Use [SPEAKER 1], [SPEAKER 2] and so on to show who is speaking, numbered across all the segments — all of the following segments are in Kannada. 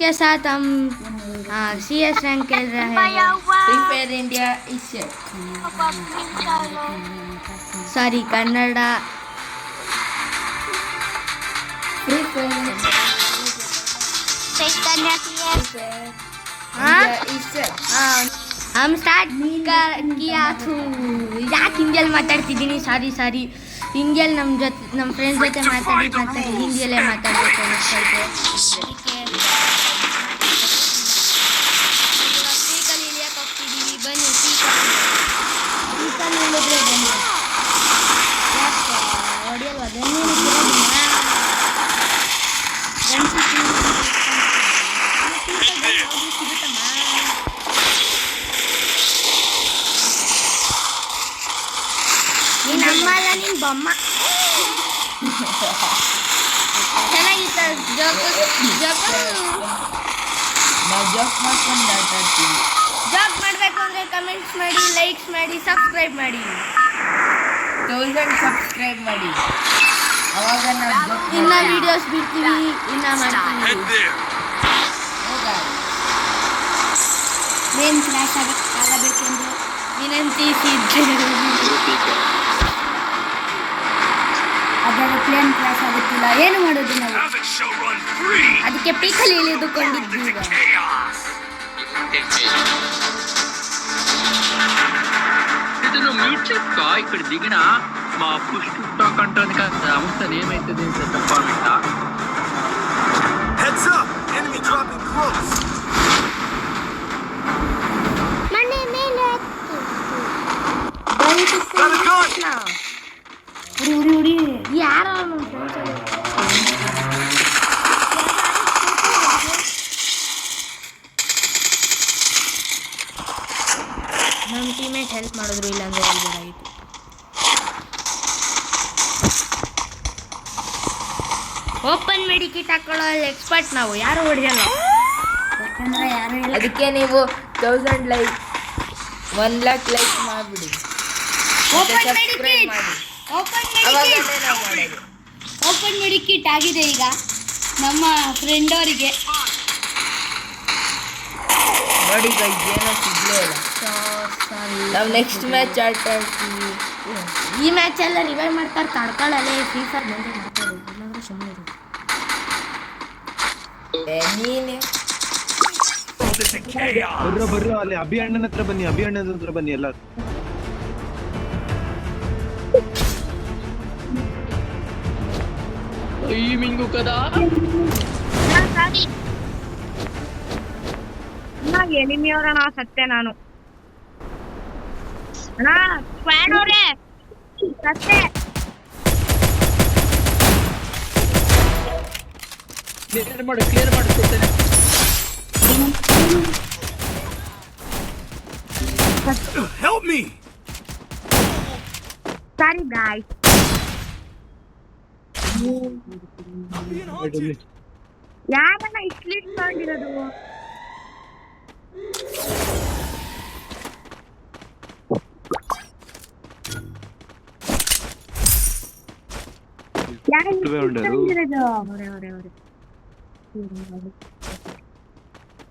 [SPEAKER 1] के साथ हम CS रैंक खेल रहे हैं।
[SPEAKER 2] फ्री फायर इंडिया इस
[SPEAKER 1] सॉरी कन्नड़ा।
[SPEAKER 2] फ्री फायर
[SPEAKER 1] हम स्टार्ट किया ಯಾಕೆ ಹಿಂದಿಯಲ್ಲಿ ಮಾತಾಡ್ತಿದ್ದೀನಿ ಸಾರಿ ಹಿಂದಿಯಲ್ಲಿ ನಮ್ಮ ಫ್ರೆಂಡ್ಸ್ ಜೊತೆ ಮಾತಾಡಿ ಹಿಂದಿಯಲ್ಲೇ ಮಾತಾಡಬೇಕು ಅನ್ನಿಸ್ತೈತೆ ಅದಕ್ಕೆ ಟೀಕಲ್ಲಿ ಇಳಿಯಕ್ಕೆ ಹೋಗ್ತಿದ್ದೀವಿ ಬನ್ನಿ ಟೀಕಲ್ಲಿ ಇಳಿದ್ರೆ ಬನ್ನಿ ಹೊಡಿಯಲ್ವ ನೀನು ಅಮ್ಮಲ್ಲ ನಿನ್ನ ಬೊಮ್ಮ ಚೆನ್ನಾಗಿತ್ತ
[SPEAKER 2] ಜೋಕ್ ಮಾಡ್ಕೊಂಡು ಆಟಾಡ್ತೀವಿ.
[SPEAKER 1] ಜಾಬ್ ಮಾಡಬೇಕು ಅಂದರೆ ಕಮೆಂಟ್ಸ್ ಮಾಡಿ, ಲೈಕ್ಸ್ ಮಾಡಿ, ಸಬ್ಸ್ಕ್ರೈಬ್ ಮಾಡಿ,
[SPEAKER 2] 1000 ಸಬ್ಸ್ಕ್ರೈಬ್ ಮಾಡಿ. ಅವಾಗ ನಾವು
[SPEAKER 1] ಇನ್ನ ವಿಡಿಯೋಸ್ ಬಿಡ್ತೀವಿ, ಇನ್ನ ಮಾಡ್ತೀವಿ. ಮೇನ್ ಕ್ಲಾಸ್ ಆಗಬೇಕೆಂದು ವಿನಂತಿಸಿದ್ದೇವೆ. ಅದರ ಪ್ಲೇನ್ ಕ್ಲಾಸ್ ಆಗುತ್ತಿಲ್ಲ, ಏನು ಮಾಡೋದು ನಾವು? ಅದಕ್ಕೆ ಪೀಕಲ್ಲಿ ಇಳಿದುಕೊಂಡಿದ್ದೀವಿ.
[SPEAKER 3] ಇದನ್ನು ಮ್ಯೂಟ್ చెక్క ఇక్కడ దిగిన మా పుష్ టాక్ అంటుంది కదా అవస్థ ఏమైతుంది తప్ప
[SPEAKER 4] Heads up! Enemy dropping close!
[SPEAKER 1] ಮನೆ ಮೇಲೆ
[SPEAKER 4] Got a gun!
[SPEAKER 1] ಹುಡಿ ಯಾರು ನಮ್ಮ ಟೀಮೇಟ್ ಹೆಲ್ಪ್ ಮಾಡಿದ್ರು, ಇಲ್ಲಾಂದ್ರೆ ಹೇಳ್ಬೋದಾಗಿತ್ತು. ಓಪನ್ ಮೆಡಿಕಿಟ್ ಹಾಕೊಳ್ಳೋಲ್ಲಿ ಎಕ್ಸ್ಪರ್ಟ್ ನಾವು, ಯಾರು ಹೊಡೆಯಲ್ಲ. ಯಾಕಂದ್ರೆ ಯಾರು ಇಲ್ಲ.
[SPEAKER 2] ಅದಕ್ಕೆ ನೀವು 1000 ಲೈಕ್ 1 ಲಕ್ಷ ಲೈಕ್ ಮಾಡಿಬಿಡಿ.
[SPEAKER 1] ಓಪನ್
[SPEAKER 2] ಸಬ್ಸ್ಕ್ರೈಬ್ ಮಾಡಿ. ಅವಾಗಲೇ ನಾವು ಮಾಡೋದು.
[SPEAKER 1] ಓಪನ್ ಮೆಡಿಕಿಟ್ ಆಗಿದೆ ಈಗ ನಮ್ಮ ಫ್ರೆಂಡ್ ಅವರಿಗೆ.
[SPEAKER 2] ನೋಡಿ ಗೈಸ್ ಏನೋ ಸಿಗ್ಲೇ ಇಲ್ಲ. ನಾವು ನೆಕ್ಸ್ಟ್ ಮ್ಯಾಚ್ ಆಡ್ತೀವಿ.
[SPEAKER 1] ಈ ಮ್ಯಾಚ್ ಎಲ್ಲ ರಿವೈವ್ ಮಾಡ್ತಾರೆ, ತಡ್ಕೊಳ್ಳಲ್ಲ. ಫ್ರೀ ಫೈರ್ ಬಂದು ಮಾತಾಡೋದು, ಇಲ್ಲಾಂದ್ರೆ ಸುಮ್ಮನೆ ಇರು.
[SPEAKER 2] ನೀನೆ
[SPEAKER 4] ಬರ್ರೋ ಅಲ್ಲಿ ಅಭಿ ಅಣ್ಣನ ಹತ್ರ ಬನ್ನಿ ಎಲ್ಲ.
[SPEAKER 3] ఈ మింగు కదా
[SPEAKER 5] ಎನಿಮಿ ಅವರಣ್ಣ ಸತ್ಯ ನಾನು ಅಣ್ಣ ಸ್ಕ್ವಾಡ್ ಅವರೇ ಸತ್ಯ
[SPEAKER 3] ಕ್ಲಿಯರ್ ಮಾಡಿಕೊಡ್ತೇನೆ.
[SPEAKER 4] Help me!
[SPEAKER 5] Sorry guys. ಯಾರನ್ನ ಇಸ್ಲಿಟ್ ಮಾಡಿರೋದು?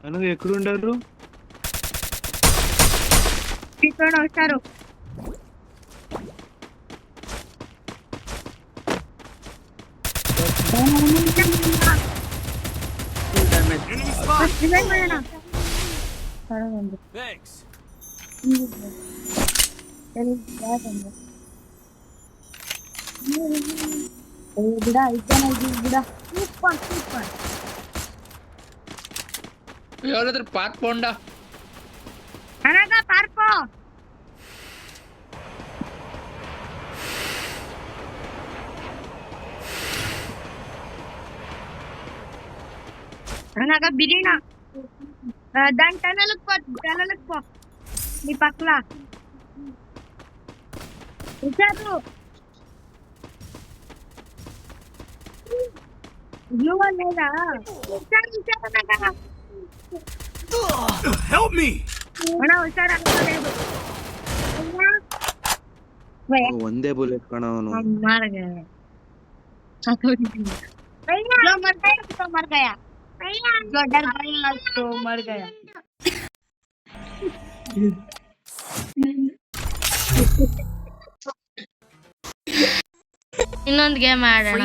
[SPEAKER 4] అనగా ఎక్కడ ఉండారు?
[SPEAKER 5] ఇక్కడ వస్తారు.
[SPEAKER 4] Thanks.
[SPEAKER 5] ಬಿಡ ಬಿಡ ಸೂಪರ್ ಸೂಪರ್.
[SPEAKER 3] ఎవరైతే పార్క్ పోండా
[SPEAKER 5] అనగా పార్కో అనగా బిరినా దాని టనలకు పో నీ పక్కల విచారు బ్లూ లేదా విచారు
[SPEAKER 4] Help me!
[SPEAKER 5] ಅಣ್ಣ ಹುಷಾರ
[SPEAKER 4] ಒಂದೇ ಬುಲೆಟ್ ಕಣ ಅವನು.
[SPEAKER 5] जो मर गया तो मर गया जो डर गया तो मर गया
[SPEAKER 1] ಇನ್ನೊಂದು ಗೇಮ್ ಆಡೋಣ